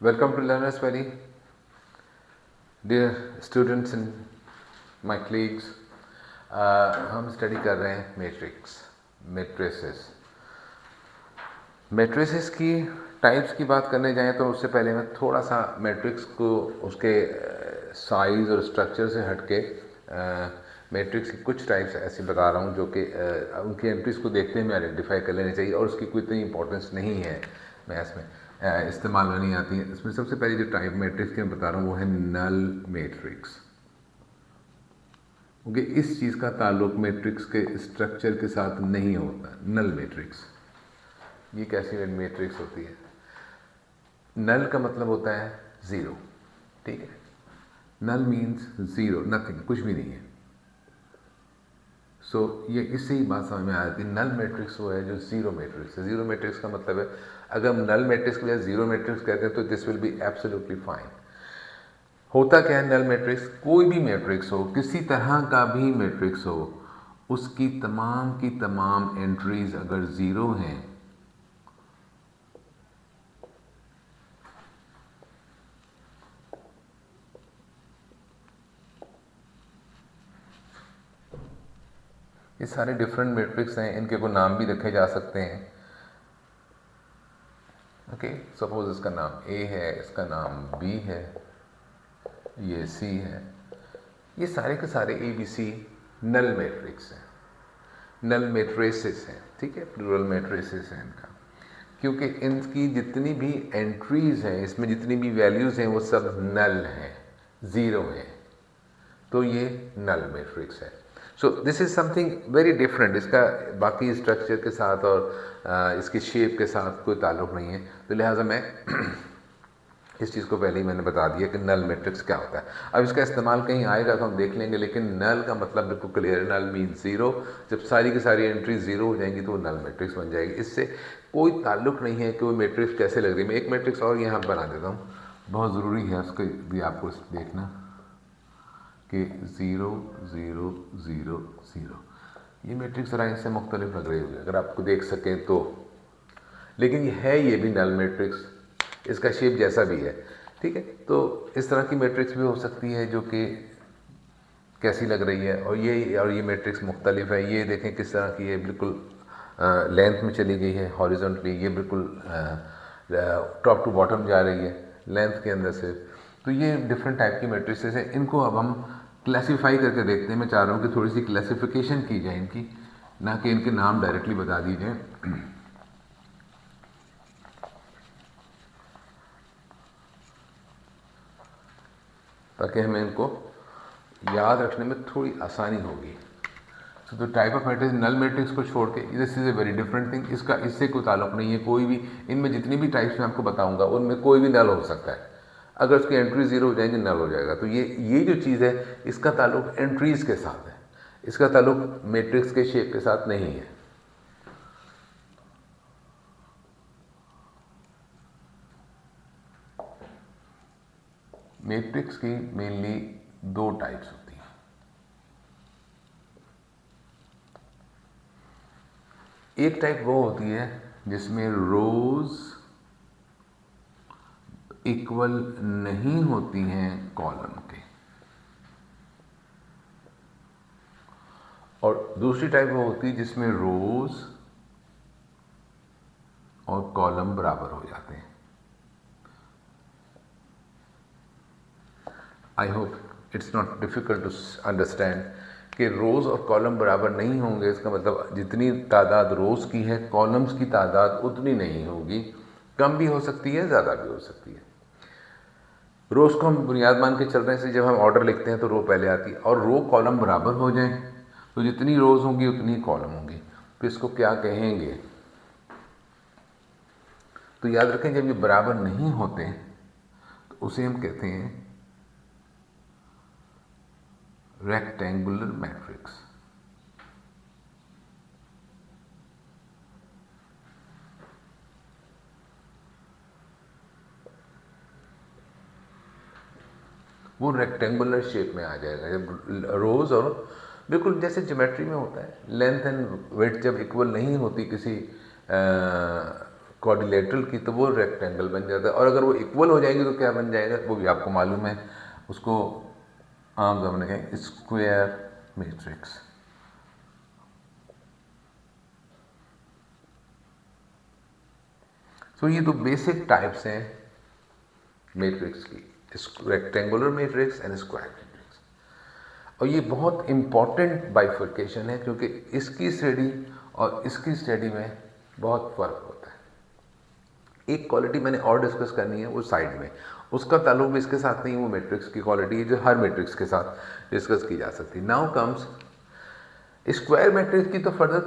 Welcome to Learners Valley, dear students and my colleagues. हम study कर रहे हैं मैट्रिसेस। मैट्रिसेस की टाइप्स की बात करने जाएं तो उससे पहले मैं थोड़ा सा मैट्रिक्स को उसके साइज़ और स्ट्रक्चर से हटके मैट्रिक्स की कुछ टाइप्स ऐसी बता रहा हूँ जो कि उनकी एंट्रीज को देखते हुए आइडेंटिफाई कर लेनी चाहिए और उसकी कोई इतनी इंपॉर्टेंस नहीं है मैथ्स में इस्तेमाल में नहीं आती है। इसमें सबसे पहली जो टाइप मैट्रिक्स की मैं बता रहा हूँ वो है नल मैट्रिक्स। क्योंकि इस चीज़ का ताल्लुक मैट्रिक्स के स्ट्रक्चर के साथ नहीं होता। नल मैट्रिक्स ये कैसी मैट्रिक्स होती है? नल का मतलब होता है ज़ीरो, ठीक है। नल मीन्स ज़ीरो, नथिंग, कुछ भी नहीं है। ये इससे ही बात समझ में आ जाती है। नल मैट्रिक्स वो है जो ज़ीरो मैट्रिक्स है। ज़ीरो मैट्रिक्स का मतलब है अगर हम नल मैट्रिक्स के लिए ज़ीरो मैट्रिक्स कहते हैं तो this will be absolutely fine. होता क्या है नल मैट्रिक्स? कोई भी मैट्रिक्स हो, किसी तरह का भी मैट्रिक्स हो, उसकी तमाम की तमाम एंट्रीज अगर ज़ीरो हैं ये सारे डिफरेंट मैट्रिक्स हैं, इनके को नाम भी रखे जा सकते हैं। ओके, सपोज इसका नाम ए है, इसका नाम बी है, ये सी है। ये सारे के सारे ए बी सी नल मैट्रिक्स हैं, नल मैट्रिसेस हैं, ठीक है, प्लूरल मैट्रिसेस हैं इनका। क्योंकि इनकी जितनी भी एंट्रीज हैं, इसमें जितनी भी वैल्यूज़ हैं वो सब नल हैं, ज़ीरो हैं, तो ये नल मैट्रिक्स है। So this is something very different. इसका बाकी स्ट्रक्चर के साथ और इसकी शेप के साथ कोई ताल्लुक़ नहीं है। तो लिहाजा मैं इस चीज़ को पहले ही मैंने बता दिया कि नल मैट्रिक्स क्या होता है। अब इसका इस्तेमाल कहीं आएगा तो हम देख लेंगे, लेकिन नल का मतलब बिल्कुल क्लियर है। नल मीन ज़ीरो। जब सारी की सारी एंट्री ज़ीरो हो जाएंगी तो वो नल मैट्रिक्स बन जाएगी। इससे कोई ताल्लुक़ नहीं है कि वो मैट्रिक्स कैसे लग रही है। मैं एक मैट्रिक्स और यहाँ बना देता हूँ, बहुत ज़रूरी है उसको भी आपको देखना कि 0 0 0 0 ये मैट्रिक्स ज़रा इससे मुख्तलिफ लग रही होगी अगर आपको देख सकें तो, लेकिन ये भी नल मैट्रिक्स, इसका शेप जैसा भी है, ठीक है। तो इस तरह की मैट्रिक्स भी हो सकती है जो कि कैसी लग रही है। और ये मैट्रिक्स मुख्तलिफ है। ये देखें किस तरह की है, बिल्कुल लेंथ में चली गई है हॉरिजॉन्टली, ये बिल्कुल टॉप टू बॉटम जा रही है लेंथ के अंदर से। तो ये डिफरेंट टाइप की मैट्रिसेस हैं। इनको अब हम क्लासीफाई करके देखते हैं। मैं चाह रहा हूँ कि थोड़ी सी क्लासिफिकेशन की जाए इनकी, ना कि इनके नाम डायरेक्टली बता दिए जाएँ। ताकि हमें इनको याद रखने में थोड़ी आसानी होगी। तो type of matrix, null matrix को छोड़ के this is a very different thing. इससे कोई ताल्लुक़ नहीं है। कोई भी इनमें जितनी भी टाइप्स मैं आपको बताऊंगा उनमें कोई भी नल हो सकता है। अगर उसकी एंट्री ज़ीरो हो जाएंगी नल हो जाएगा। तो ये जो चीज़ है इसका ताल्लुक़ एंट्रीज़ के साथ है, इसका ताल्लुक़ मैट्रिक्स के शेप के साथ नहीं है। मैट्रिक्स की मेनली दो टाइप्स होती हैं। एक टाइप वो होती है जिसमें रोज इक्वल नहीं होती हैं कॉलम के, और दूसरी टाइप वो होती है जिसमें रोज और कॉलम बराबर हो जाते हैं। I hope it's not difficult to understand कि रोज़ और कॉलम बराबर नहीं होंगे। इसका मतलब जितनी तादाद रोज़ की है कॉलम्स की तादाद उतनी नहीं होगी, कम भी हो सकती है, ज़्यादा भी हो सकती है। रोज़ को हम बुनियाद मान के चल रहे हैं, जब हम ऑर्डर लिखते हैं तो रो पहले आती है, और रो कॉलम बराबर हो जाएं तो जितनी रोज़ होंगी उतनी कॉलम होंगी। तो इसको क्या कहेंगे? तो याद रखें जब ये बराबर नहीं होते तो उसे हम कहते हैं रेक्टेंगुलर मैट्रिक्स। वो रेक्टेंगुलर शेप में आ जाएगा जब रोज और बिल्कुल जैसे ज्योमेट्री में होता है, लेंथ एंड विड्थ जब इक्वल नहीं होती किसी क्वाड्रिलेटरल की तो वो रेक्टेंगल बन जाता है, और अगर वो इक्वल हो जाएंगे तो क्या बन जाएगा वो भी आपको मालूम है, उसको आम जमाने कहेंगे स्क्वायर मैट्रिक्स। तो ये दो बेसिक टाइप्स हैं मैट्रिक्स की, rectangular matrix and square matrix. और ये बहुत इंपॉर्टेंट बाइफर्केशन है, क्योंकि इसकी स्टडी और इसकी स्टडी में बहुत फर्क होता है। एक क्वालिटी मैंने और डिस्कस करनी है वो साइड में, उसका ताल्लुक भी इसके साथ नहीं, वो मैट्रिक्स की क्वालिटी है जो हर मैट्रिक्स के साथ डिस्कस की जा सकती है। नाउ कम्स स्क्वायर मैट्रिक्स की तो फर्दर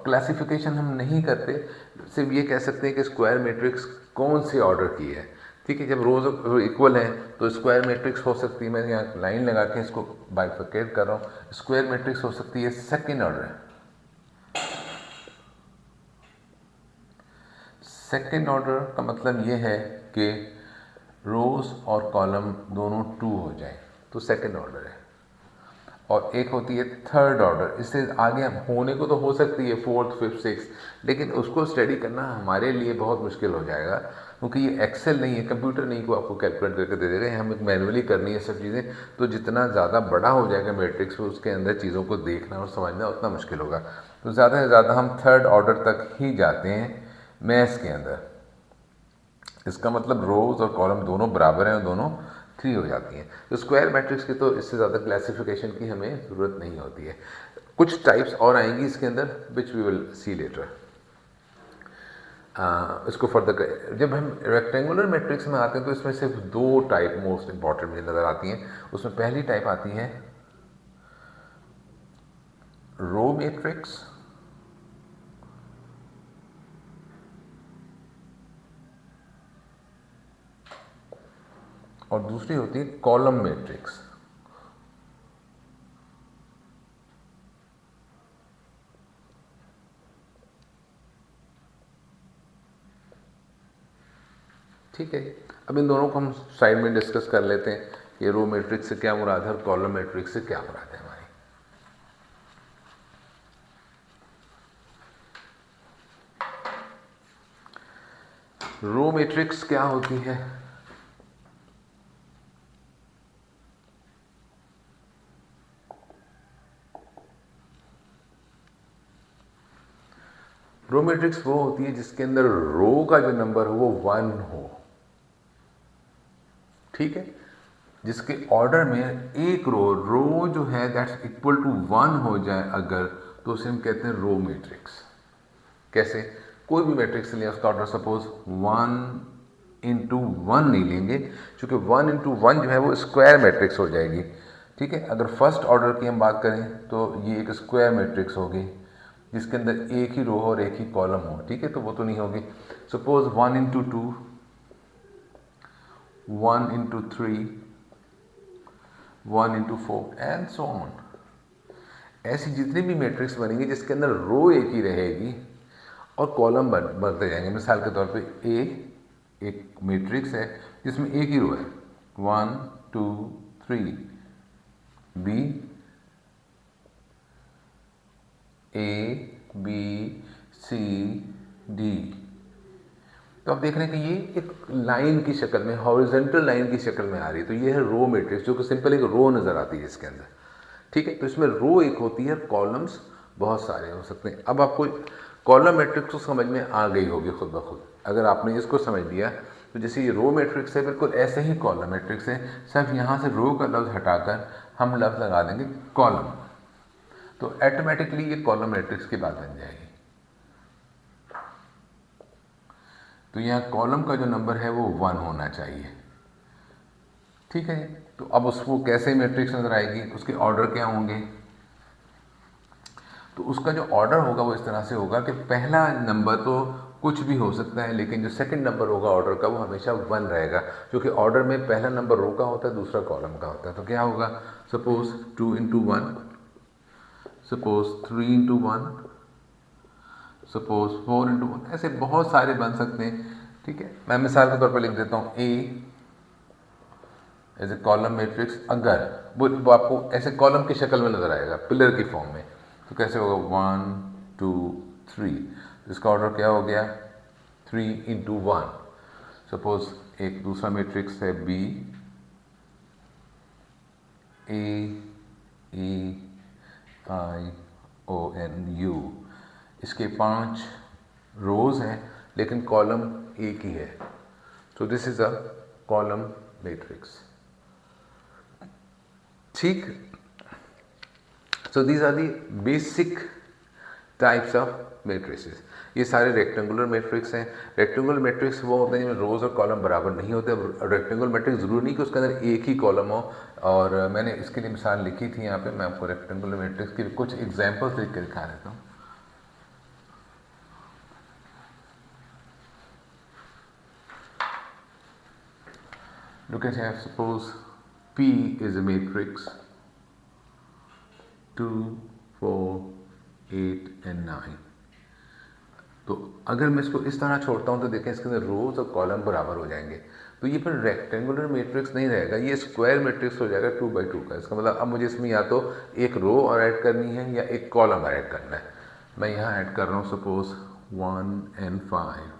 क्लासिफिकेशन हम नहीं करते, सिर्फ ये कह सकते हैं कि स्क्वायर मैट्रिक्स कौन से ऑर्डर की है। ठीक है, जब रोज इक्वल है तो स्क्वायर मैट्रिक्स हो सकती है, मैं यहाँ लाइन लगा के इसको बाइफर्केट कर रहा हूँ, स्क्वायर मैट्रिक्स हो सकती है सेकेंड ऑर्डर है। सेकेंड ऑर्डर का मतलब ये है कि रोज और कॉलम दोनों 2 हो जाए तो सेकेंड ऑर्डर है। और एक होती है थर्ड ऑर्डर, इससे आगे होने को तो हो सकती है फोर्थ फिफ्थ सिक्स, लेकिन उसको स्टडी करना हमारे लिए बहुत मुश्किल हो जाएगा, क्योंकि ये एक्सेल नहीं है, कंप्यूटर नहीं को आपको कैलकुलेट करके दे देगा, हमें मैनुअली करनी है सब चीज़ें। तो जितना ज़्यादा बड़ा हो जाएगा मैट्रिक्स उसके अंदर चीज़ों को देखना और समझना उतना मुश्किल होगा। तो ज़्यादा से ज़्यादा हम थर्ड ऑर्डर तक ही जाते हैं मैथ्स के अंदर। इसका मतलब रोज और कॉलम दोनों बराबर हैं और दोनों 3 हो जाती हैं। तो स्क्वायर मैट्रिक्स की तो इससे ज़्यादा क्लासिफिकेशन की हमें ज़रूरत नहीं होती है। कुछ टाइप्स और आएंगी इसके अंदर which we will see later. इसको फर्दर जब हम रेक्टेंगुलर मैट्रिक्स में आते हैं तो इसमें सिर्फ 2 टाइप मोस्ट इंपॉर्टेंट मुझे नज़र आती हैं। उसमें पहली टाइप आती है रो मैट्रिक्स, और दूसरी होती है कॉलम मैट्रिक्स। ठीक है, अब इन दोनों को हम साइड में डिस्कस कर लेते हैं, ये रो मैट्रिक्स से क्या मुराद है और कॉलम मैट्रिक्स से क्या मुराद है हमारी। रो मैट्रिक्स क्या होती है? रो मैट्रिक्स वो होती है जिसके अंदर रो का जो नंबर हो वो 1 हो। ठीक है, जिसके ऑर्डर में एक रो जो है दैट्स इक्वल टू 1 हो जाए अगर, तो उसे हम कहते हैं रो मैट्रिक्स। कैसे? कोई भी मैट्रिक्स लें, उसका ऑर्डर सपोज 1 इंटू 1 नहीं लेंगे, क्योंकि 1 इंटू 1 जो है वो स्क्वायर मैट्रिक्स हो जाएगी। ठीक है, अगर फर्स्ट ऑर्डर की हम बात करें तो ये एक स्क्वायर मैट्रिक्स होगी जिसके अंदर एक ही रो हो और एक ही कॉलम हो। ठीक है, तो वो तो नहीं होगी। Suppose 1 into 2, 1 into 3, 1 into 4 and so on. ऐसी जितनी भी मैट्रिक्स बनेंगी जिसके अंदर रो एक ही रहेगी और कॉलम बढ़ते जाएंगे। मिसाल के तौर पे ए एक मैट्रिक्स है जिसमें एक ही रो है 1 2 3, B A B C D. तो आप देख रहे हैं कि ये एक लाइन की शक्ल में, हॉरिजॉन्टल लाइन की शक्ल में आ रही है। तो ये है रो मैट्रिक्स, जो कि सिंपल एक रो नज़र आती है इसके अंदर। ठीक है, तो इसमें रो एक होती है, कॉलम्स बहुत सारे हो सकते हैं। अब आपको कॉलम मैट्रिक्स तो समझ में आ गई होगी खुद ब खुद। अगर आपने इसको समझ लिया तो जैसे ये रो मैट्रिक्स है, बिल्कुल ऐसे ही कॉलम मैट्रिक्स है, सिर्फ यहाँ से रो का लफ्ज़ हटाकर हम लफ्ज़ लगा देंगे कॉलम, तो ऑटोमेटिकली ये कॉलम मैट्रिक्स की बात बन जाएगी। तो यहाँ कॉलम का जो नंबर है वो 1 होना चाहिए। ठीक है, तो अब उसको कैसे मैट्रिक्स नजर आएगी, उसके ऑर्डर क्या होंगे? तो उसका जो ऑर्डर होगा वो इस तरह से होगा कि पहला नंबर तो कुछ भी हो सकता है, लेकिन जो सेकंड नंबर होगा ऑर्डर का वो हमेशा 1 रहेगा, क्योंकि ऑर्डर में पहला नंबर रो का होता है, दूसरा कॉलम का होता है। तो क्या होगा? Suppose 2 into 1, suppose 3 into 1, suppose 4 into 1, ऐसे बहुत सारे बन सकते हैं। ठीक है, मैं मिसाल के तौर पर लिख देता हूँ ए एज ए कॉलम मैट्रिक्स। अगर वो आपको ऐसे कॉलम की शक्ल में नजर आएगा, पिलर की फॉर्म में, तो कैसे होगा? 1 2 3, इसका ऑर्डर क्या हो गया? 3 इंटू 1। सपोज एक दूसरा मैट्रिक्स है B A E I O N U, इसके 5 रोज हैं लेकिन कॉलम एक ही है, तो this is a column matrix. ठीक, so these are the basic types of matrices. ये सारे रेक्टेंगुलर मैट्रिक्स हैं। रेक्टेंगुलर मैट्रिक्स वो होते हैं जिनमें रोज और कॉलम बराबर नहीं होते। रेक्टेंगुलर मैट्रिक्स ज़रूरी नहीं कि उसके अंदर एक ही कॉलम हो, और मैंने इसके लिए मिसाल लिखी थी यहाँ पे। मैं आपको रेक्टेंगुलर मैट्रिक्स की कुछ एग्जांपल्स लिख कर दिखा देता हूँ। Look at here, suppose P is a matrix 2, 4, 8 and 9। तो अगर मैं इसको इस तरह छोड़ता हूँ तो देखें इसके अंदर रोज और कॉलम बराबर हो जाएंगे, तो ये फिर रेक्टेंगुलर मैट्रिक्स नहीं रहेगा, ये स्क्वायर मैट्रिक्स हो जाएगा 2 by 2 का। इसका मतलब अब मुझे इसमें या तो एक रो और ऐड करनी है या एक कॉलम ऐड करना है। मैं यहाँ ऐड कर रहा हूँ सपोज 1 and 5।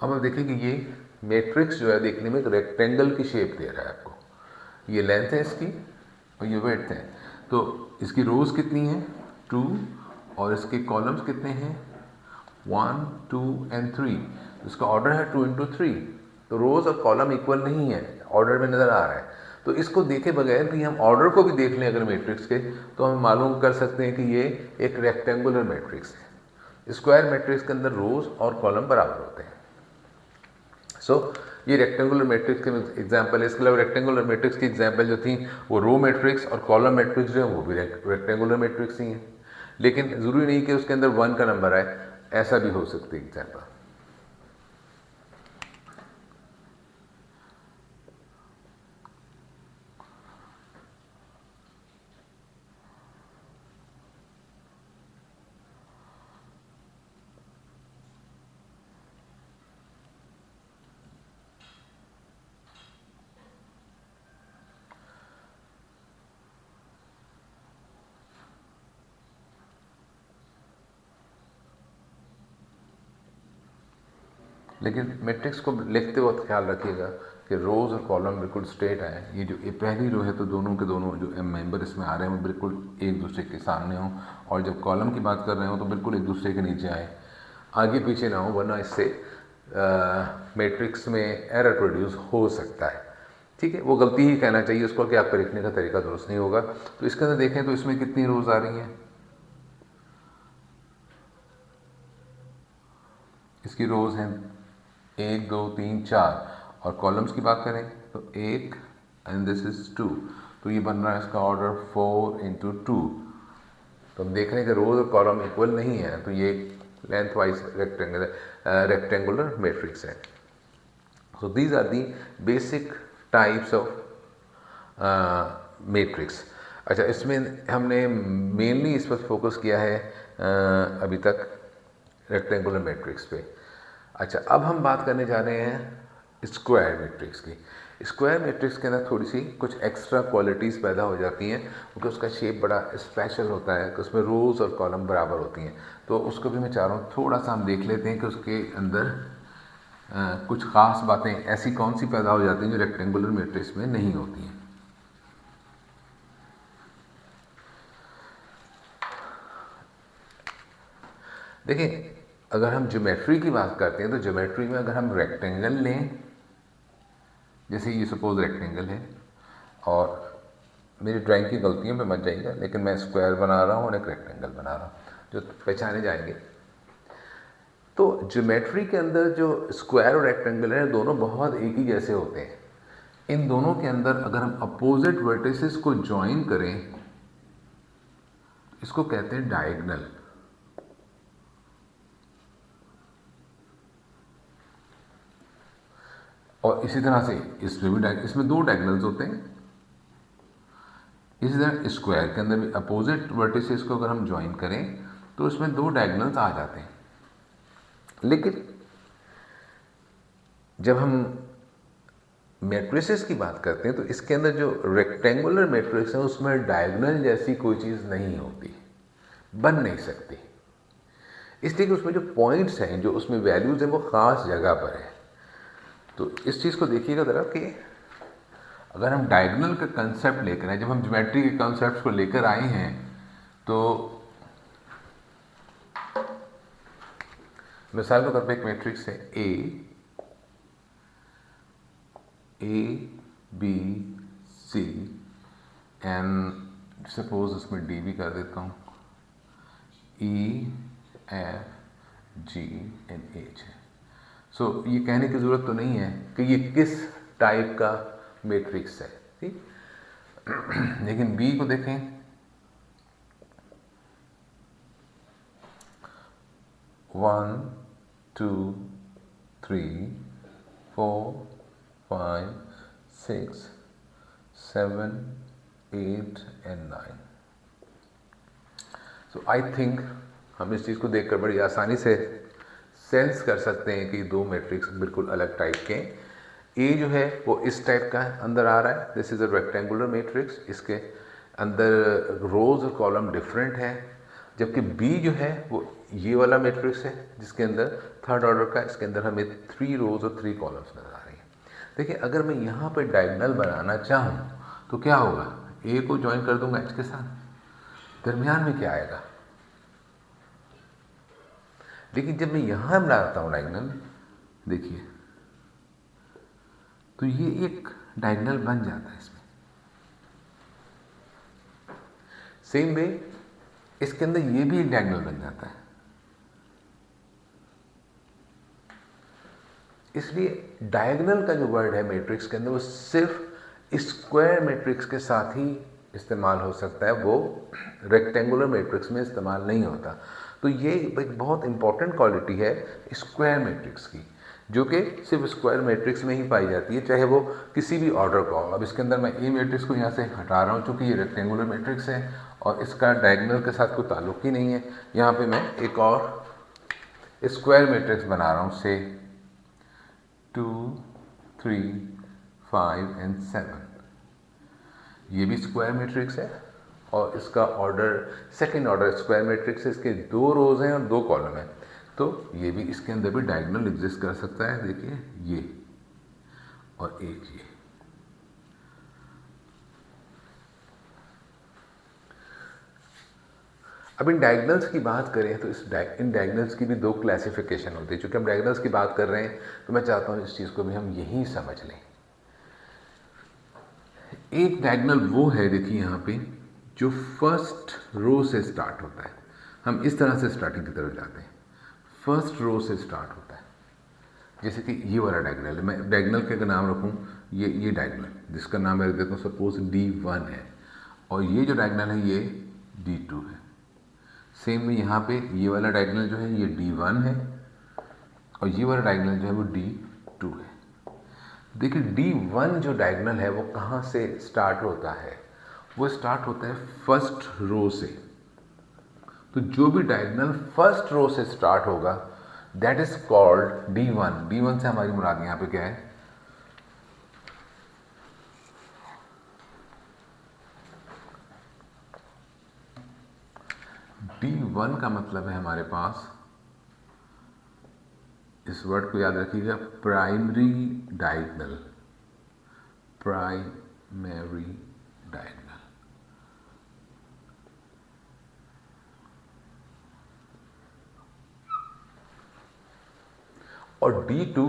अब आप देखें कि ये मैट्रिक्स जो है देखने में एक रेक्टेंगल की शेप दे रहा है आपको। ये लेंथ है इसकी और ये विड्थ है। तो इसकी रोज कितनी है 2, और इसके कॉलम्स कितने हैं 1, 2 and 3। इसका ऑर्डर है 2 into 3। तो रोज और कॉलम इक्वल नहीं है, ऑर्डर में नज़र आ रहा है। तो इसको देखे बगैर भी हम ऑर्डर को भी देख लें अगर मैट्रिक्स के, तो हम मालूम कर सकते हैं कि ये एक रेक्टेंगुलर मैट्रिक्स है। स्क्वायर मैट्रिक्स के अंदर रोज और कॉलम बराबर होते हैं। सो ये रेक्टेंगुलर मैट्रिक्स के एग्जाम्पल है। इसके अलावा रेक्टेंगुलर मैट्रिक्स की एग्जाम्पल जो थी वो रो मैट्रिक्स और कॉलम मैट्रिक्स जो है वो भी रेक्टेंगुलर मैट्रिक्स ही हैं, लेकिन ज़रूरी नहीं कि उसके अंदर 1 का नंबर आए, ऐसा भी हो सकती है एग्जाम्पल। लेकिन मैट्रिक्स को लिखते वक्त ख्याल रखिएगा कि रोज और कॉलम बिल्कुल स्ट्रेट आए। ये जो ये पहली रो है तो दोनों के दोनों जो मेंबर इसमें आ रहे हैं वो बिल्कुल एक दूसरे के सामने हों, और जब कॉलम की बात कर रहे हो तो बिल्कुल एक दूसरे के नीचे आए, आगे पीछे ना हो, वरना इससे मैट्रिक्स में एरर प्रोड्यूस हो सकता है। ठीक है, वो गलती ही कहना चाहिए उसको कि आपका लिखने का तरीका दुरुस्त नहीं होगा। तो इसके अंदर देखें तो इसमें कितनी रोज आ रही हैं, इसकी रोज हैं 1, 2, 3, 4, और कॉलम्स की बात करें तो 1 एंड दिस इज 2, तो ये बन रहा है इसका ऑर्डर 4 into 2। तो हम देख रहे हैं कि रोज और कॉलम इक्वल नहीं है, तो ये लेंथ वाइज रेक्टेंगुलर मैट्रिक्स है। So these are the basic types of matrix. अच्छा, इसमें हमने मेनली इस पर फोकस किया है अभी तक रेक्टेंगुलर मैट्रिक्स पे। अच्छा, अब हम बात करने जा रहे हैं स्क्वायर मैट्रिक्स की। स्क्वायर मैट्रिक्स के अंदर थोड़ी सी कुछ एक्स्ट्रा क्वालिटीज़ पैदा हो जाती हैं, क्योंकि उसका शेप बड़ा स्पेशल होता है कि उसमें रोज़ और कॉलम बराबर होती हैं। तो उसको भी मैं चाह रहा हूँ थोड़ा सा हम देख लेते हैं कि उसके अंदर कुछ ख़ास बातें ऐसी कौन सी पैदा हो जाती हैं जो रेक्टेंगुलर मैट्रिक्स में नहीं होती हैं। देखिए, अगर हम ज्योमेट्री की बात करते हैं तो ज्योमेट्री में अगर हम रेक्टेंगल लें, जैसे ये सपोज रेक्टेंगल है, और मेरी ड्राइंग की गलतियों पे मत जाइएगा, लेकिन मैं स्क्वायर बना रहा हूँ और एक रेक्टेंगल बना रहा हूँ जो पहचाने जाएंगे। तो ज्योमेट्री के अंदर जो स्क्वायर और रेक्टेंगल है दोनों बहुत एक ही जैसे होते हैं। इन दोनों के अंदर अगर हम अपोजिट वर्टिसेस को ज्वाइन करें, इसको कहते हैं डायगोनल। और इसी तरह से इसमें भी इसमें 2 डायगोनल्स होते हैं। इसी तरह स्क्वायर के अंदर भी अपोजिट वर्टिसेस को अगर हम ज्वाइन करें तो इसमें 2 डायगोनल्स आ जाते हैं। लेकिन जब हम मैट्रिसेस की बात करते हैं तो इसके अंदर जो रेक्टेंगुलर मैट्रिक्स है उसमें डायगोनल जैसी कोई चीज़ नहीं होती, बन नहीं सकती। इसलिए कि उसमें जो पॉइंट्स हैं, जो उसमें वैल्यूज़ हैं, वो ख़ास जगह पर है। तो इस चीज़ को देखिएगा ज़रा कि अगर हम डायगोनल का कंसेप्ट लेकर आए, जब हम ज्योमेट्री के कंसेप्ट को लेकर आए हैं, तो मिसाल के तौर पे एक मैट्रिक्स है A B C and suppose इसमें डी भी कर देता हूँ, E F G and H है। सो ये कहने की ज़रूरत तो नहीं है कि ये किस टाइप का मैट्रिक्स है, ठीक। लेकिन बी को देखें, 1 2 3 4 5 6 7 8 एंड 9। सो आई थिंक हम इस चीज़ को देखकर बड़ी आसानी से सेंस कर सकते हैं कि दो मैट्रिक्स बिल्कुल अलग टाइप के हैं। ए जो है वो इस टाइप का अंदर आ रहा है, this is a rectangular matrix, इसके अंदर रोज और कॉलम डिफरेंट है। जबकि बी जो है वो ये वाला मैट्रिक्स है जिसके अंदर थर्ड ऑर्डर का, इसके अंदर हमें 3 रोज और 3 कॉलम्स नजर आ रही हैं। देखिए अगर मैं यहाँ पे डायगोनल बनाना चाहूँ तो क्या होगा, ए को ज्वाइन कर दूंगा एच के साथ, दरमियान में क्या आएगा। लेकिन जब मैं यहाँ बनाता हूँ डायगोनल, देखिए तो ये एक डायगोनल बन जाता है इसमें। सेम वे इसके अंदर ये भी एक डायगोनल बन जाता है। इसलिए डायगोनल का जो वर्ड है मैट्रिक्स के अंदर वो सिर्फ स्क्वायर मैट्रिक्स के साथ ही इस्तेमाल हो सकता है, वो रेक्टेंगुलर मैट्रिक्स में इस्तेमाल नहीं होता। तो ये एक बहुत इंपॉर्टेंट क्वालिटी है स्क्वायर मैट्रिक्स की, जो कि सिर्फ स्क्वायर मैट्रिक्स में ही पाई जाती है, चाहे वो किसी भी ऑर्डर का हो। अब इसके अंदर मैं ए मैट्रिक्स को यहाँ से हटा रहा हूँ चूँकि ये रेक्टेंगुलर मैट्रिक्स है और इसका डायगोनल के साथ कोई ताल्लुक ही नहीं है। यहाँ पे मैं एक और स्क्वायर मैट्रिक्स बना रहा हूँ, से 2 3 5 एंड 7। ये भी स्क्वायर मैट्रिक्स है और इसका order second order square matrix है, इसके 2 रोज हैं और 2 कॉलम हैं। तो ये भी इसके अंदर भी डायगोनल एग्जिस्ट कर सकता है। देखिए ये और एक ये। अब इन डायगोनल्स की बात करें तो इन डायगोनल्स की भी 2 क्लासिफिकेशन होती है। चूंकि हम डायगोनल्स की बात कर रहे हैं तो मैं चाहता हूँ इस चीज़ को भी हम यहीं समझ लें। एक डायगोनल वो है, देखिए यहाँ पे, जो फर्स्ट रो से स्टार्ट होता है। हम इस तरह से स्टार्टिंग की तरफ जाते हैं, फर्स्ट रो से स्टार्ट होता है। जैसे कि ये वाला डायगोनल है, मैं डायगोनल का अगर नाम रखूँ, ये डायगोनल जिसका नाम मैं रख देता हूँ सपोज D1 है, और ये जो डायगोनल है ये D2 है। सेम में यहाँ पे ये वाला डायगोनल जो है ये D1 है और ये वाला डायगोनल जो है वो D2 है। देखिए D1 जो डायगोनल है वो कहाँ से स्टार्ट होता है, वो स्टार्ट होता है फर्स्ट रो से। तो जो भी डायगोनल फर्स्ट रो से स्टार्ट होगा that is called D1। D1 से हमारी मुराद यहाँ पे क्या है, D1 का मतलब है हमारे पास, इस वर्ड को याद रखिएगा, प्राइमरी डायगोनल। Primary diagonal. और D2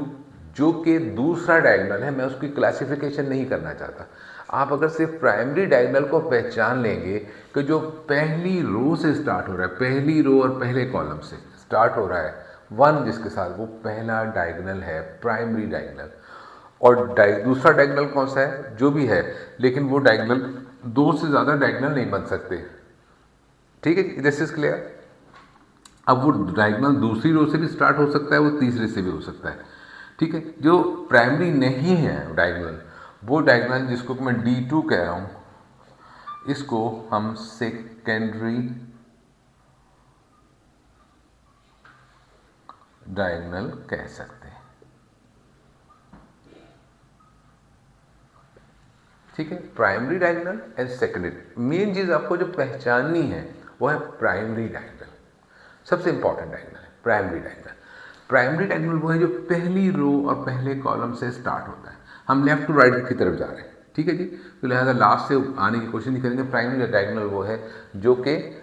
जो कि दूसरा डायगोनल है, मैं उसकी क्लासिफिकेशन नहीं करना चाहता। आप अगर सिर्फ प्राइमरी डायगोनल को पहचान लेंगे कि जो पहली रो से स्टार्ट हो रहा है, पहली रो और पहले कॉलम से स्टार्ट हो रहा है 1 जिसके साथ, वो पहला डायगोनल है प्राइमरी डायगोनल। और दूसरा डायगोनल कौन सा है, जो भी है, लेकिन वो डायगोनल 2 से ज़्यादा डायगोनल नहीं बन सकते। ठीक है, दिस इज क्लियर। अब वो डायगोनल दूसरी रो से भी स्टार्ट हो सकता है, वो तीसरे से भी हो सकता है। ठीक है, जो प्राइमरी नहीं है डायगोनल, वो डायगोनल जिसको मैं D2 कह रहा हूँ, इसको हम सेकेंडरी डायगोनल कह सकते हैं। ठीक है, primary diagonal and secondary. Main चीज आपको जो पहचाननी है वो है प्राइमरी डायगोनल, सबसे इंपॉर्टेंट डायगोनल है। Primary diagonal. प्राइमरी डायगोनल वो है जो पहली रो और पहले कॉलम से स्टार्ट होता है। हम लेफ्ट टू राइट की तरफ जा रहे हैं, ठीक है जी, तो लिहाजा लास्ट से आने की कोशिश नहीं करेंगे। प्राइमरी डायगोनल वो है जो कि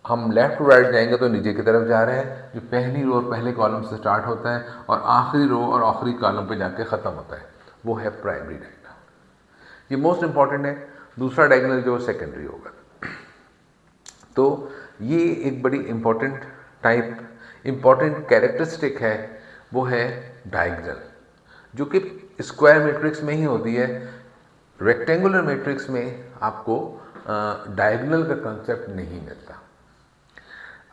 हम लेफ्ट टू राइट जाएंगे तो नीचे की तरफ जा रहे हैं, जो पहली रो और पहले कॉलम से स्टार्ट होता है और आखिरी रो और आखिरी कॉलम पे जाके ख़त्म होता है, वो है प्राइमरी डायगोनल। ये मोस्ट इंपॉर्टेंट है। दूसरा डायगोनल जो सेकेंडरी होगा। तो ये एक बड़ी इंपॉर्टेंट कैरेक्टरिस्टिक है, वो है डायगोनल, जो कि स्क्वायर मैट्रिक्स में ही होती है। रेक्टेंगुलर मैट्रिक्स में आपको डायगोनल का कंसेप्ट नहीं मिलता।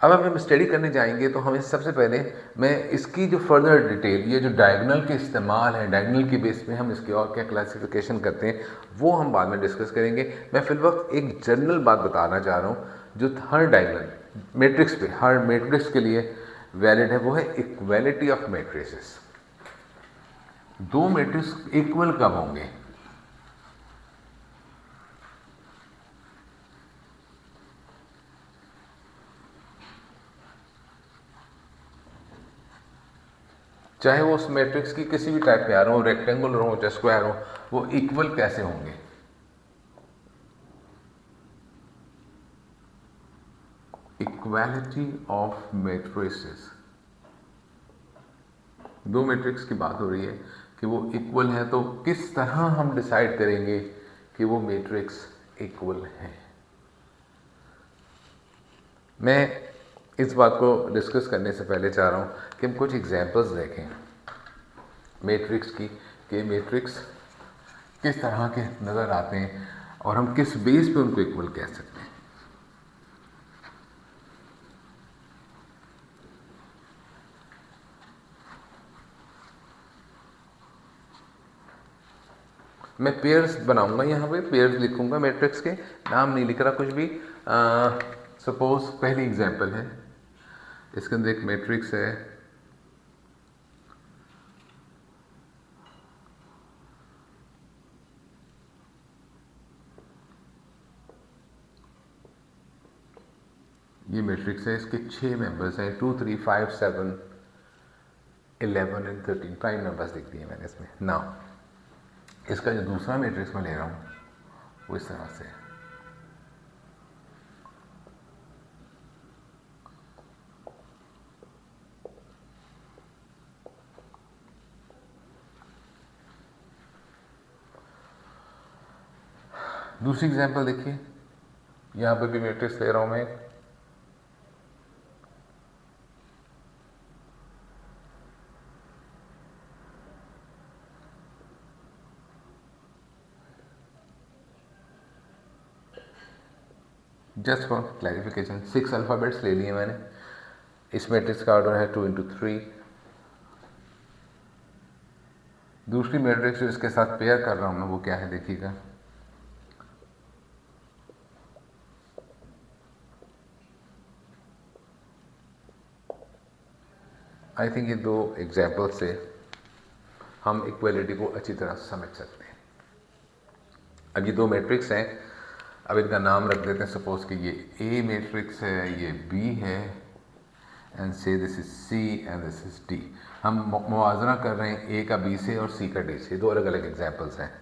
अब हम स्टडी करने जाएंगे तो हमें सबसे पहले मैं इसकी जो फर्दर डिटेल, ये जो डायगोनल के इस्तेमाल है, डायगोनल के बेस पे हम इसकी और क्या क्लासिफिकेशन करते हैं, वो हम बाद में डिस्कस करेंगे। मैं फिलवक्त एक जनरल बात बताना चाह रहा हूँ जो हर डायगोनल मैट्रिक्स पे, हर मैट्रिक्स के लिए वैलिड है, वो है इक्वालिटी ऑफ मैट्रिसेस। दो मैट्रिक्स इक्वल कब होंगे? चाहे वो उस मैट्रिक्स की किसी भी टाइप में आ रहा हो, रेक्टेंगुलर हो चाहे स्क्वायर हो, वो इक्वल कैसे होंगे? Equality of matrices. दो मैट्रिक्स की बात हो रही है कि वो इक्वल है, तो किस तरह हम डिसाइड करेंगे कि वो मैट्रिक्स इक्वल है? मैं इस बात को डिस्कस करने से पहले चाह रहा हूँ कि हम कुछ एग्जांपल्स देखें मैट्रिक्स की, कि मैट्रिक्स किस तरह के नज़र आते हैं और हम किस बेस पे उनको इक्वल कह सकते हैं। मैं पेयर्स बनाऊंगा, यहाँ पे पेयर्स लिखूंगा, मैट्रिक्स के नाम नहीं लिख रहा कुछ भी। सपोज पहली एग्जांपल है, इसके अंदर एक मैट्रिक्स है, ये मैट्रिक्स है, इसके 6 मेंबर्स हैं, 2 3 5 7 11 एंड 13, 5 मेंबर्स लिख दिए मैंने इसमें। नाउ इसका जो दूसरा मैट्रिक्स मैं ले रहा हूँ वो इस तरह से है। दूसरी एग्जांपल देखिए, यहाँ पे भी मैट्रिक्स ले रहा हूँ मैं। जस्ट फॉर क्लैरिफिकेशन 6 अल्फ़ाबेट्स ले लिए मैंने। इस मैट्रिक्स का ऑर्डर है 2 into 3। दूसरी मैट्रिक्स जो इसके साथ पेयर कर रहा हूँ मैं, वो क्या है देखिएगा, आई थिंक ये दो एग्जाम्पल से हम इक्वलिटी को अच्छी तरह समझ सकते हैं। अब ये दो मैट्रिक्स हैं, अब इनका नाम रख देते हैं। सपोज कि ये ए मैट्रिक्स है, ये बी है, and say this is C and this is D. हम मुवाजना कर रहे हैं ए का बी से और सी का डी से, दो अलग अलग एग्जाम्पल्स हैं।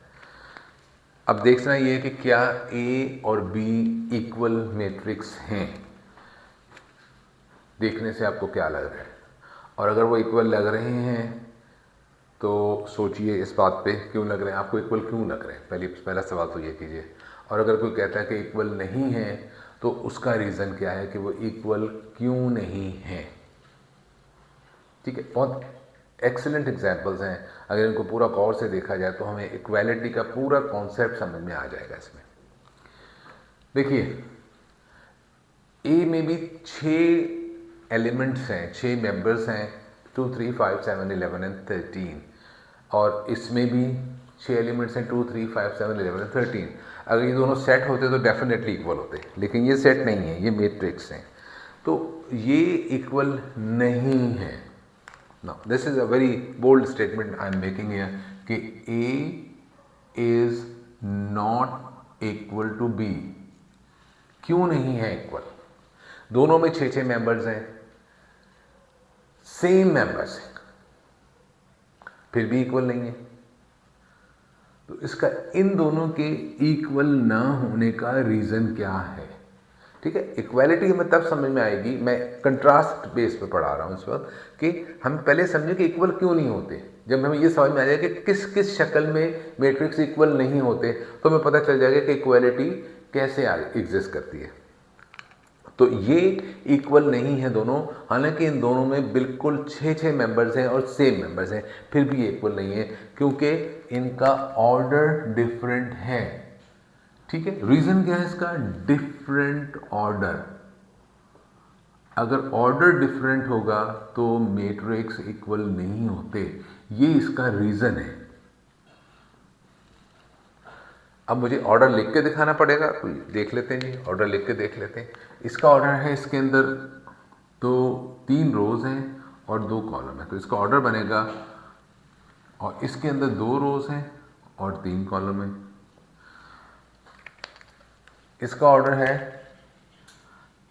अब देखना ये है कि क्या ए और बी इक्वल मैट्रिक्स हैं, देखने से आपको क्या लग रहा है। और अगर वो इक्वल लग रहे हैं तो सोचिए इस बात पे क्यों लग रहे हैं, आपको इक्वल क्यों लग रहे हैं, पहला सवाल तो ये कीजिए। और अगर कोई कहता है कि इक्वल नहीं है तो उसका रीज़न क्या है कि वो इक्वल क्यों नहीं है। ठीक है, बहुत एक्सीलेंट एग्जाम्पल्स हैं। अगर इनको पूरा गौर से देखा जाए तो हमें इक्वालिटी का पूरा कॉन्सेप्ट समझ में आ जाएगा इसमें। देखिए, ए में भी 6 एलिमेंट्स हैं, 6 मेंबर्स हैं, 2 3 5 7 11 एंड 13। और इसमें भी 6 एलिमेंट्स हैं, 2 3 5 7 11 एंड 13। अगर ये दोनों सेट होते तो डेफिनेटली इक्वल होते, लेकिन ये सेट नहीं है, ये मैट्रिक्स हैं, तो ये इक्वल नहीं है। Now, this is a very bold statement I am making here कि A is not equal to B। क्यों नहीं है इक्वल? दोनों में 6 मेंबर्स हैं, सेम मेंबर्स हैं, फिर भी इक्वल नहीं है। तो इसका इन दोनों के इक्वल ना होने का रीज़न क्या है? ठीक है, इक्वालिटी हमें तब समझ में आएगी, मैं कंट्रास्ट बेस पे पढ़ा रहा हूँ इस वक्त, कि हम पहले समझें कि इक्वल क्यों नहीं होते। जब हमें ये समझ में आ जाएगा कि किस किस शक्ल में मैट्रिक्स इक्वल नहीं होते, तो हमें पता चल जाएगा कि इक्वालिटी कैसे एग्जिस्ट करती है। तो ये इक्वल नहीं है दोनों, हालांकि इन दोनों में बिल्कुल 6 मेंबर्स हैं और सेम मेंबर्स हैं, फिर भी इक्वल नहीं है क्योंकि इनका ऑर्डर डिफरेंट है। ठीक है, रीजन क्या है इसका? Different order. अगर ऑर्डर डिफरेंट होगा तो मैट्रिक्स इक्वल नहीं होते, ये इसका रीजन है। अब मुझे ऑर्डर लिख के दिखाना पड़ेगा, तो देख लेते हैं जी, ऑर्डर लिख के देख लेते हैं। इसका ऑर्डर है, इसके अंदर तो 3 रोज हैं और 2 कॉलम है, तो इसका ऑर्डर बनेगा, और इसके अंदर 2 रोज हैं और 3 कॉलम है। इसका ऑर्डर है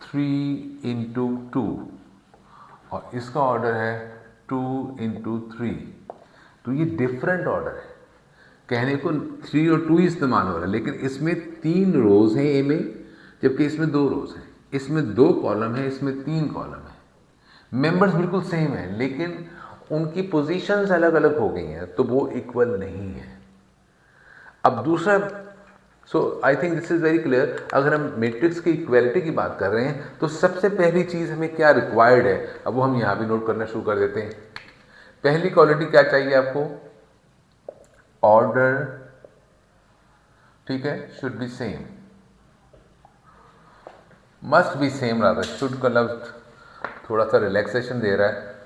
3 × 2 और इसका ऑर्डर है 2 × 3। तो ये डिफरेंट ऑर्डर है। कहने को 3 और 2 ही इस्तेमाल हो रहा है, लेकिन इसमें 3 रोज हैं ए में, जबकि इसमें 2 रोज हैं। इसमें 2 कॉलम है, इसमें 3 कॉलम है। मेंबर्स बिल्कुल सेम है, लेकिन उनकी पोजीशंस अलग अलग हो गई हैं, तो वो इक्वल नहीं है। अब दूसरा, so I think this is very clear. अगर हम मैट्रिक्स की इक्वालिटी की बात कर रहे हैं तो सबसे पहली चीज हमें क्या रिक्वायर्ड है, अब वो हम यहां भी नोट करना शुरू कर देते हैं। पहली क्वालिटी क्या चाहिए आपको? ऑर्डर, ठीक है, should be same, must be same, rather should का लफ्ज थोड़ा सा रिलैक्सेशन दे रहा है।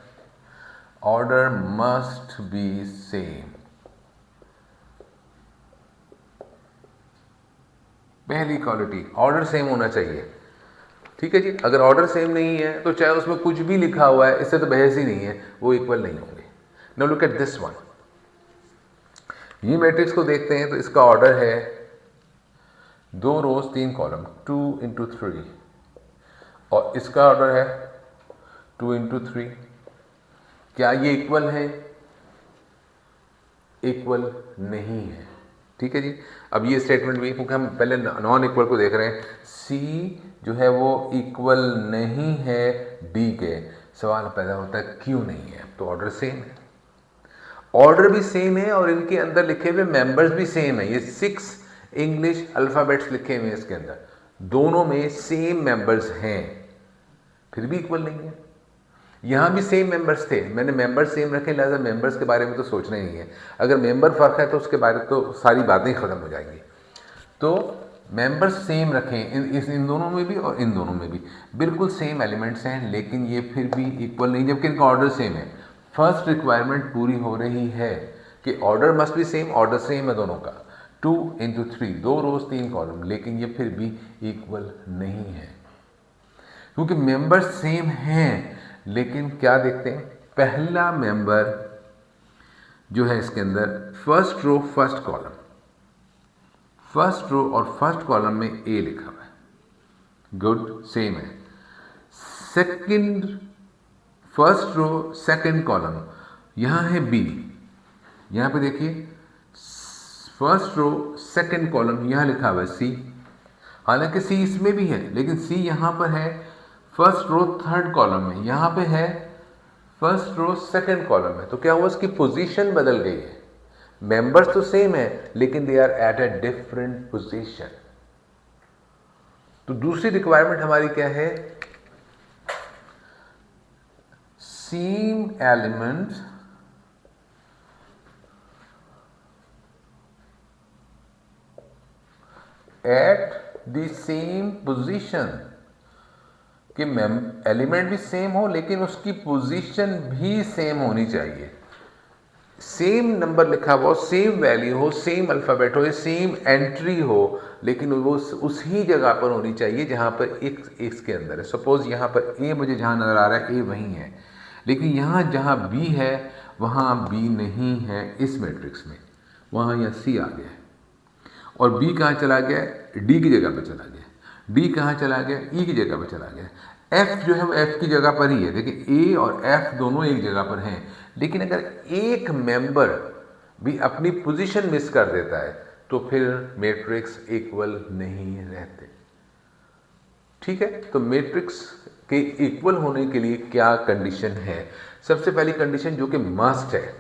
ऑर्डर मस्ट बी सेम, पहली क्वालिटी ऑर्डर सेम होना चाहिए। ठीक है जी, अगर ऑर्डर सेम नहीं है तो चाहे उसमें कुछ भी लिखा हुआ है, इससे तो बहस ही नहीं है, वो इक्वल नहीं होंगे। Now look at this one, ये मैट्रिक्स को देखते हैं तो इसका ऑर्डर है 2 रोज 3 कॉलम, 2 × 3, और इसका ऑर्डर है 2 × 3। क्या ये इक्वल है? इक्वल नहीं है। ठीक है जी, अब ये स्टेटमेंट भी, क्योंकि हम पहले नॉन इक्वल को देख रहे हैं, सी जो है वो इक्वल नहीं है डी के, सवाल पैदा होता है क्यों नहीं है? तो ऑर्डर सेम है, ऑर्डर भी सेम है और इनके अंदर लिखे हुए मेंबर्स भी सेम है। ये 6 इंग्लिश अल्फाबेट्स लिखे हुए हैं इसके अंदर, दोनों में सेम मेंबर्स हैं, फिर भी इक्वल नहीं है। यहां भी सेम मेंबर्स थे, मैंने मेंबर सेम रखे, लिहाजा मेंबर्स के बारे में तो सोचना ही नहीं है। अगर मेंबर फर्क है तो उसके बारे में तो सारी बातें खत्म हो जाएंगी। तो मेंबर्स सेम रखें, इन दोनों में भी और इन दोनों में भी बिल्कुल सेम एलिमेंट्स हैं, लेकिन ये फिर भी इक्वल नहीं, जबकि इनका ऑर्डर सेम है। फर्स्ट रिक्वायरमेंट पूरी हो रही है कि order must be same, order same है दोनों का, 2 × 3, 2 रोज 3 कॉलम, लेकिन ये फिर भी इक्वल नहीं है क्योंकि मेंबर सेम हैं। लेकिन क्या देखते हैं, पहला मेंबर जो है इसके अंदर first row first column, first row और फर्स्ट कॉलम में ए लिखा हुआ है, गुड, सेम है। Second, first row second column, यहां है बी, यहां पे देखिए फर्स्ट रो सेकंड कॉलम, यहां लिखा हुआ है सी, हालांकि सी इसमें भी है, लेकिन सी यहां पर है फर्स्ट रो थर्ड कॉलम में, यहां पे है फर्स्ट रो सेकंड कॉलम में। तो क्या हुआ, इसकी पोजीशन बदल गई है। मेंबर्स तो सेम है, लेकिन they are at a different position. तो दूसरी रिक्वायरमेंट हमारी क्या है, same element at the same position, कि एलिमेंट भी सेम हो लेकिन उसकी पोजीशन भी सेम होनी चाहिए। सेम नंबर लिखा हुआ हो, सेम वैल्यू हो, सेम अल्फ़ाबेट हो, सेम एंट्री हो, लेकिन वो उसी जगह पर होनी चाहिए जहाँ पर एक के अंदर है। सपोज यहाँ पर ए मुझे जहाँ नज़र आ रहा है, ए वहीं है, लेकिन यहाँ जहाँ बी है वहाँ बी नहीं है इस मैट्रिक्स में, वहाँ यहाँ सी आ गया है, और बी कहाँ चला गया, डी की जगह पर चला गया। डी कहाँ चला गया, ई की जगह पर चला गया। एफ जो है वो एफ की जगह पर ही है। देखिए ए और एफ दोनों एक जगह पर हैं, लेकिन अगर एक मेंबर भी अपनी पोजीशन मिस कर देता है तो फिर मैट्रिक्स इक्वल नहीं रहते। ठीक है, तो मैट्रिक्स के इक्वल होने के लिए क्या कंडीशन है? सबसे पहली कंडीशन जो कि मस्ट है,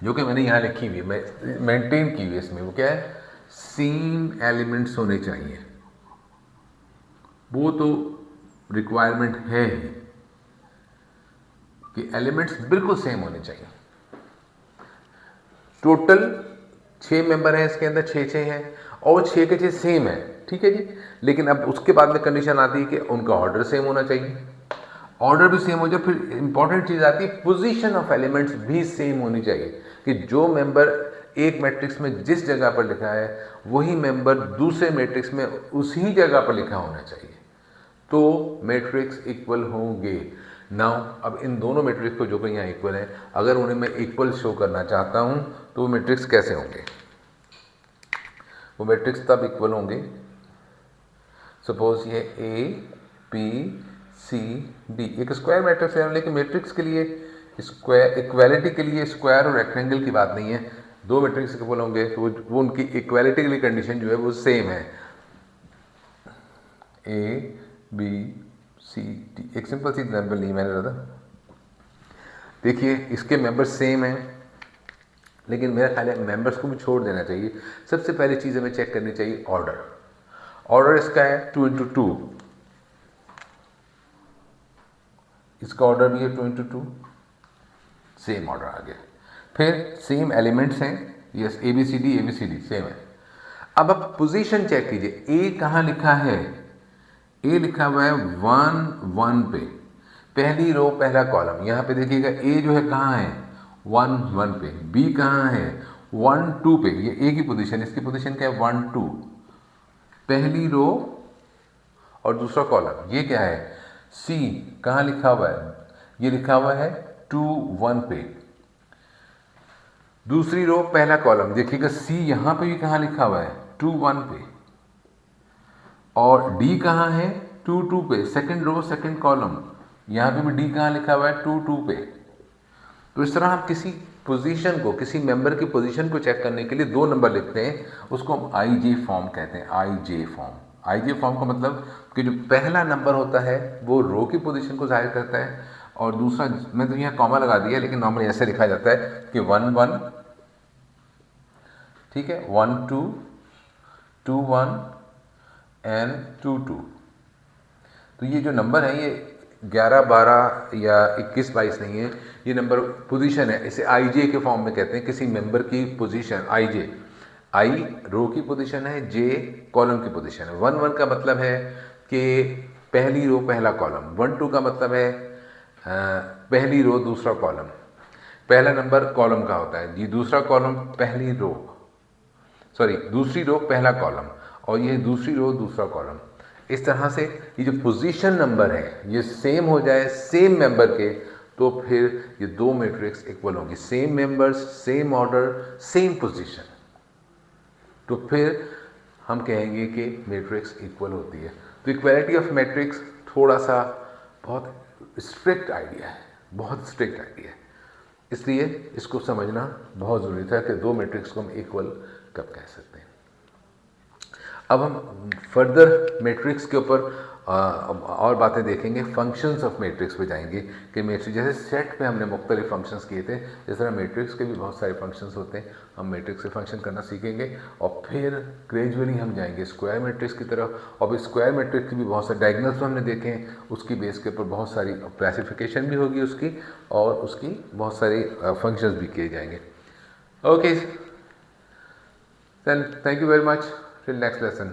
जो कि मैंने यहां लिखी हुई है, मैं मेंटेन की हुई है इसमें, वो क्या है? सेम एलिमेंट्स होने चाहिए। वो तो रिक्वायरमेंट है ही कि एलिमेंट्स बिल्कुल सेम होने चाहिए। टोटल 6 मेंबर हैं इसके अंदर, 6 हैं और 6 के 6 सेम है। ठीक है जी, लेकिन अब उसके बाद में कंडीशन आती है कि उनका ऑर्डर सेम होना चाहिए। ऑर्डर भी सेम हो जाए, फिर इंपॉर्टेंट चीज आती है पोजीशन ऑफ एलिमेंट्स भी सेम होनी चाहिए, कि जो मेंबर एक मैट्रिक्स में जिस जगह पर लिखा है वही मेंबर दूसरे मैट्रिक्स में उसी जगह पर लिखा होना चाहिए, तो मैट्रिक्स इक्वल होंगे। नाउ अब इन दोनों मैट्रिक्स को जो कि यहाँ इक्वल है, अगर उन्हें मैं इक्वल शो करना चाहता हूं तो वो मैट्रिक्स कैसे होंगे? वो मैट्रिक्स तब इक्वल होंगे, सपोज ये ए बी सी डी एक स्क्वायर मैट्रिक्स है, लेकिन मैट्रिक्स के लिए स्क्वायर इक्वालिटी के लिए स्क्वायर और रेक्टेंगल की बात नहीं है। दो मैट्रिक्स इक्वल होंगे तो वो उनकी इक्वालिटी के लिए कंडीशन जो है वो सेम है, ए बी सी डी। एक सिंपल सी एग्जाम्पल नहीं मैंने रहा था। देखिए इसके मेंबर्स सेम हैं, लेकिन मेरा ख्याल है मेंबर्स को भी छोड़ देना चाहिए। सबसे पहली चीज़ हमें चेक करनी चाहिए ऑर्डर। ऑर्डर इसका है 2 इंटू 2, इसका ऑर्डर भी है 2 इंटू 2, सेम ऑर्डर आ गया। फिर सेम एलिमेंट्स हैं, yes A B C D same है। अब आप पोजीशन चेक कीजिए, ए कहाँ लिखा है? ए लिखा हुआ है 1 1 पे, पहली रो पहला कॉलम। यहाँ पे देखिएगा ए जो है कहाँ है? 1 1 पे। बी कहाँ है? 1 2 पे। ये ए की पोजीशन, इसकी पोजीशन क्या है? 1 2, पहली रो और दूसरा कॉलम। ये क्या है? सी कहाँ लिखा हुआ है? ये लिखा हुआ है 2 1 पे, दूसरी रो पहला कॉलम। देखिएगा सी यहां पे भी कहाँ लिखा हुआ है? 2 1 पे। और डी कहाँ है? 2 2 पे, सेकंड रो सेकंड कॉलम। यहां पे भी डी कहाँ लिखा हुआ है? 2 2 पे। तो इस तरह हम किसी पोजीशन को, किसी मेंबर की पोजीशन को चेक करने के लिए 2 नंबर लिखते हैं, उसको हम आई जे फॉर्म कहते हैं। आई जे फॉर्म, आई जे फॉर्म का मतलब कि जो पहला नंबर होता है वो रो की पोजीशन को जाहिर करता है, और दूसरा, मैं तो यहाँ कॉमा लगा दिया लेकिन नॉर्मली ऐसे लिखा जाता है कि 1 1, ठीक है, 1 2 2 1 एंड 2 2। तो ये जो नंबर है ये 11 12 या 21 22 नहीं है, ये नंबर पोजीशन है। इसे आई जे के फॉर्म में कहते हैं, किसी मेंबर की पोजीशन। आई जे, आई रो की पोजीशन है, जे कॉलम की पोजीशन है। 1 1 का मतलब है कि पहली रो पहला कॉलम। 1 2 का मतलब है पहली रो दूसरा कॉलम। पहला नंबर कॉलम का होता है जी, दूसरा कॉलम पहली रो, सॉरी दूसरी रो पहला कॉलम, और ये दूसरी रो दूसरा कॉलम। इस तरह से ये जो पोजीशन नंबर है ये सेम हो जाए सेम मेंबर के, तो फिर ये 2 मैट्रिक्स इक्वल होंगी। Same members, same order, same position, तो फिर हम कहेंगे कि मैट्रिक्स इक्वल होती है। तो इक्वालिटी ऑफ मैट्रिक्स थोड़ा सा बहुत स्ट्रिक्ट आइडिया है, बहुत स्ट्रिक्ट आइडिया है, इसलिए इसको समझना बहुत ज़रूरी था कि 2 मैट्रिक्स को हम इक्वल कब कह सकते हैं। अब हम फर्दर मैट्रिक्स के ऊपर और बातें देखेंगे, फंक्शंस ऑफ मैट्रिक्स पे जाएंगे कि मैट्रिक्स जैसे सेट पे हमने मुख्तलिफ फंक्शंस किए थे, इस तरह मैट्रिक्स के भी बहुत सारे फंक्शंस होते हैं। हम मैट्रिक्स से फंक्शन करना सीखेंगे और फिर ग्रेजुअली हम जाएंगे स्क्वायर मैट्रिक्स की तरफ। और स्क्वायर मैट्रिक्स की भी बहुत सारे डायग्नल्स हमने देखे हैं, उसकी बेस के ऊपर बहुत सारी क्लासिफिकेशन भी होगी उसकी, और उसकी बहुत सारी फंक्शंस भी किए जाएंगे। Okay, then thank you very much, till next lesson.